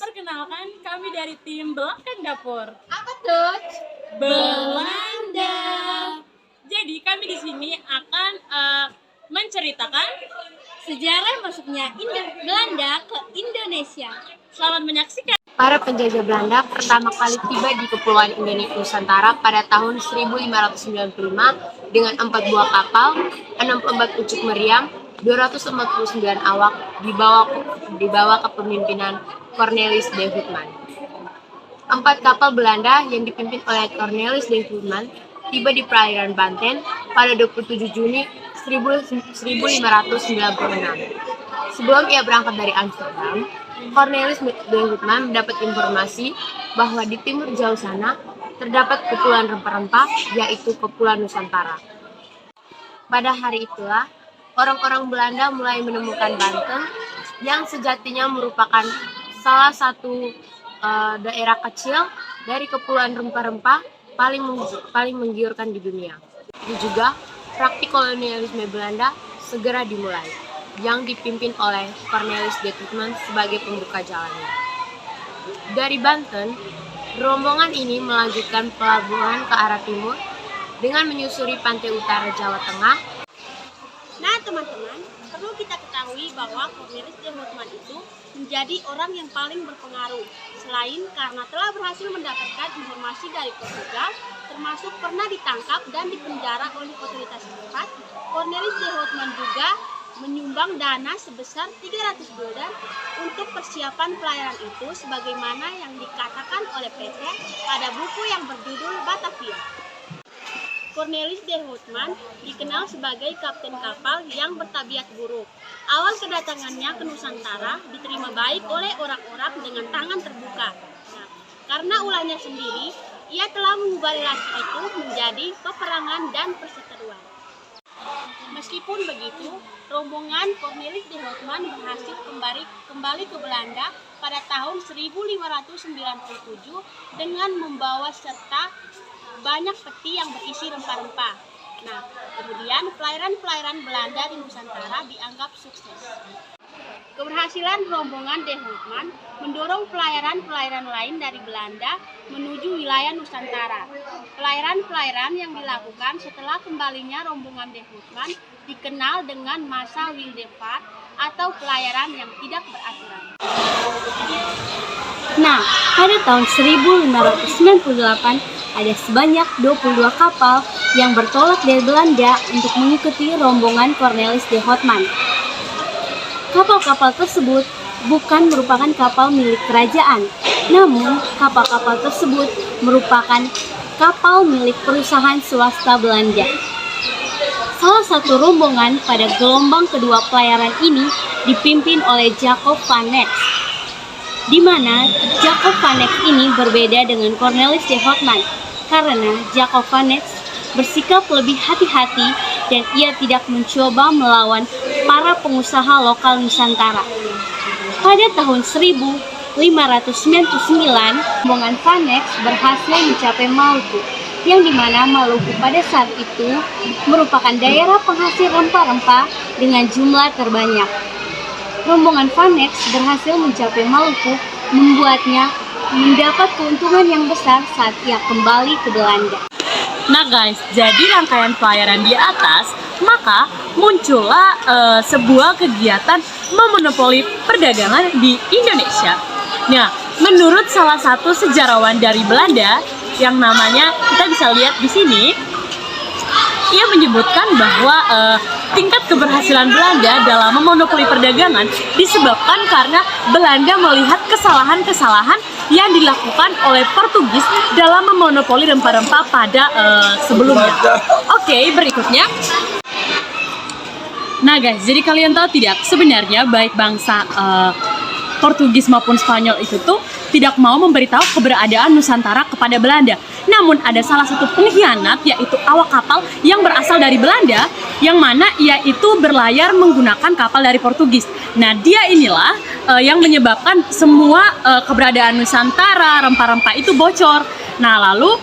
Perkenalkan, kami dari tim Belakang Dapur. Apa tuh? Belanda. Jadi kami di sini akan menceritakan Sejarah masuknya Belanda ke Indonesia. Selamat menyaksikan. Para penjajah Belanda pertama kali tiba di Kepulauan Indonesia Nusantara pada tahun 1595 dengan 4 buah kapal, 64 pucuk meriam, 249 awak dibawa kepemimpinan Cornelis de Houtman. 4 kapal Belanda yang dipimpin oleh Cornelis de Houtman tiba di perairan Banten pada 27 Juni 1596. Sebelum ia berangkat dari Amsterdam, Cornelis de Houtman mendapat informasi bahwa di timur jauh sana terdapat kepulauan rempah-rempah, yaitu Kepulauan Nusantara. Pada hari itulah, orang-orang Belanda mulai menemukan Banten yang sejatinya merupakan salah satu daerah kecil dari kepulauan rempah-rempah paling menggiurkan di dunia. Dan juga, praktik kolonialisme Belanda segera dimulai, yang dipimpin oleh Cornelis de Houtman sebagai pembuka jalannya. Dari Banten, rombongan ini melanjutkan pelabuhan ke arah timur dengan menyusuri pantai utara Jawa Tengah. Nah teman-teman, perlu kita ketahui bahwa Cornelis de Houtman itu menjadi orang yang paling berpengaruh. Selain karena telah berhasil mendapatkan informasi dari Portugal, termasuk pernah ditangkap dan dipenjara oleh otoritas setempat, Cornelis de Houtman juga menyumbang dana sebesar 300 gulden untuk persiapan pelayaran itu sebagaimana yang dikatakan oleh PT pada buku yang berjudul Batavia. Cornelis de Houtman dikenal sebagai kapten kapal yang bertabiat buruk. Awal kedatangannya ke Nusantara diterima baik oleh orang-orang dengan tangan terbuka. Nah, karena ulahnya sendiri, ia telah mengubah relasi itu menjadi peperangan dan perseteruan. Meskipun begitu, rombongan Cornelis de Houtman berhasil kembali ke Belanda pada tahun 1597 dengan membawa serta banyak peti yang berisi rempah-rempah. Nah, kemudian pelayaran-pelayaran Belanda di Nusantara dianggap sukses. Keberhasilan rombongan de Houtman mendorong pelayaran-pelayaran lain dari Belanda menuju wilayah Nusantara. Pelayaran-pelayaran yang dilakukan setelah kembalinya rombongan de Houtman dikenal dengan masa Wildvaart atau pelayaran yang tidak beraturan. Nah, pada tahun 1598 ada sebanyak 22 kapal yang bertolak dari Belanda untuk mengikuti rombongan Cornelis de Houtman. Kapal-kapal tersebut bukan merupakan kapal milik kerajaan, namun kapal-kapal tersebut merupakan kapal milik perusahaan swasta Belanda. Salah satu rombongan pada gelombang kedua pelayaran ini dipimpin oleh Jacob van Ness, di mana Jacob van Ness ini berbeda dengan Cornelis de Houtman karena Jacob van Ness bersikap lebih hati-hati dan ia tidak mencoba melawan para pengusaha lokal Nusantara. Pada tahun 1599, rombongan van Ness berhasil mencapai Maluku, yang dimana Maluku pada saat itu merupakan daerah penghasil rempah-rempah dengan jumlah terbanyak. Rombongan van Ness berhasil mencapai Maluku, membuatnya mendapat keuntungan yang besar saat ia kembali ke Belanda. Nah guys, jadi rangkaian pelayaran di atas, maka muncullah sebuah kegiatan memonopoli perdagangan di Indonesia. Nah, menurut salah satu sejarawan dari Belanda yang namanya kita bisa lihat di sini, ia menyebutkan bahwa tingkat keberhasilan Belanda dalam memonopoli perdagangan disebabkan karena Belanda melihat kesalahan-kesalahan yang dilakukan oleh Portugis dalam memonopoli rempah-rempah pada sebelumnya. Oke, berikutnya. Nah guys, jadi kalian tahu tidak, sebenarnya baik bangsa Portugis maupun Spanyol itu tuh tidak mau memberitahu keberadaan Nusantara kepada Belanda. Namun ada salah satu pengkhianat, yaitu awak kapal yang berasal dari Belanda, yang mana ia itu berlayar menggunakan kapal dari Portugis. Nah, dia inilah yang menyebabkan semua keberadaan Nusantara, rempah-rempah itu bocor. Nah, lalu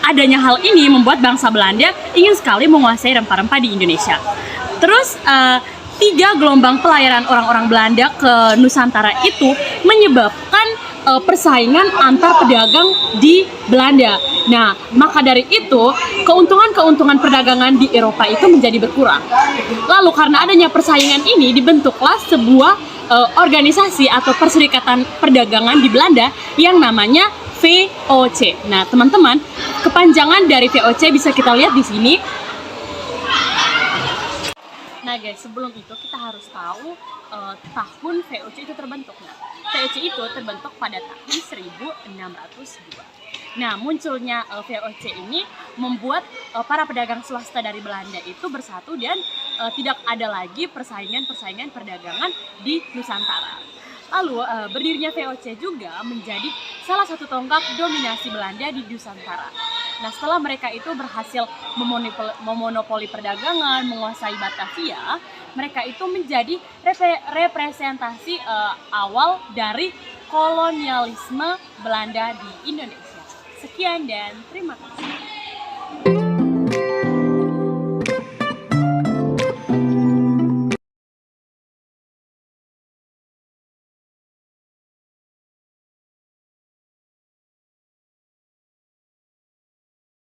adanya hal ini membuat bangsa Belanda ingin sekali menguasai rempah-rempah di Indonesia. Terus 3 gelombang pelayaran orang-orang Belanda ke Nusantara itu menyebabkan persaingan antar pedagang di Belanda. Nah, maka dari itu keuntungan-keuntungan perdagangan di Eropa itu menjadi berkurang. Lalu karena adanya persaingan ini dibentuklah sebuah organisasi atau perserikatan perdagangan di Belanda yang namanya VOC. Nah, teman-teman, kepanjangan dari VOC bisa kita lihat di sini. Nah guys, sebelum itu kita harus tahu tahun VOC itu terbentuk. Nah, VOC itu terbentuk pada tahun 1602. Nah, munculnya VOC ini membuat para pedagang swasta dari Belanda itu bersatu dan tidak ada lagi persaingan perdagangan di Nusantara. Lalu berdirinya VOC juga menjadi salah satu tonggak dominasi Belanda di Nusantara. Nah, setelah mereka itu berhasil memonopoli perdagangan, menguasai Batavia, mereka itu menjadi representasi awal dari kolonialisme Belanda di Indonesia. Sekian dan terima kasih.